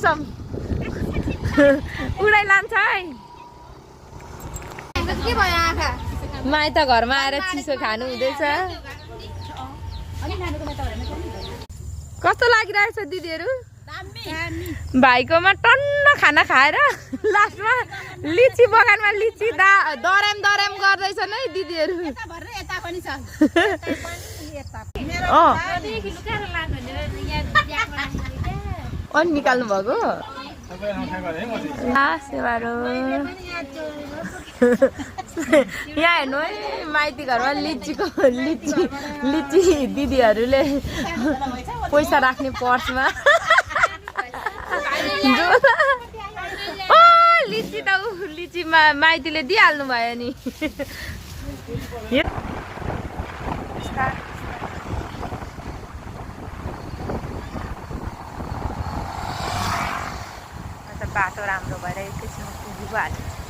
मौसम उडाइ लान्छ है। माइत घरमा आएर चिसो खानु हुँदैछ। कस्तो लागिरहेछ दिदीहरू? भाइकोमा टन्न खाना खाएर लास्टमा लिची बगानमा लिची दराम गर्दैछन् है दिदीहरू। अनि निकाल्नु भएको यहाँ हेर्नु है माइती घरमा लिची दिदीहरूले पैसा राख्ने पर्समा लिची त लिची माइतीले दिइहाल्नु भयो नि। बाटो राम्रो भएर एकैछिनमा पुगिहाल्यो।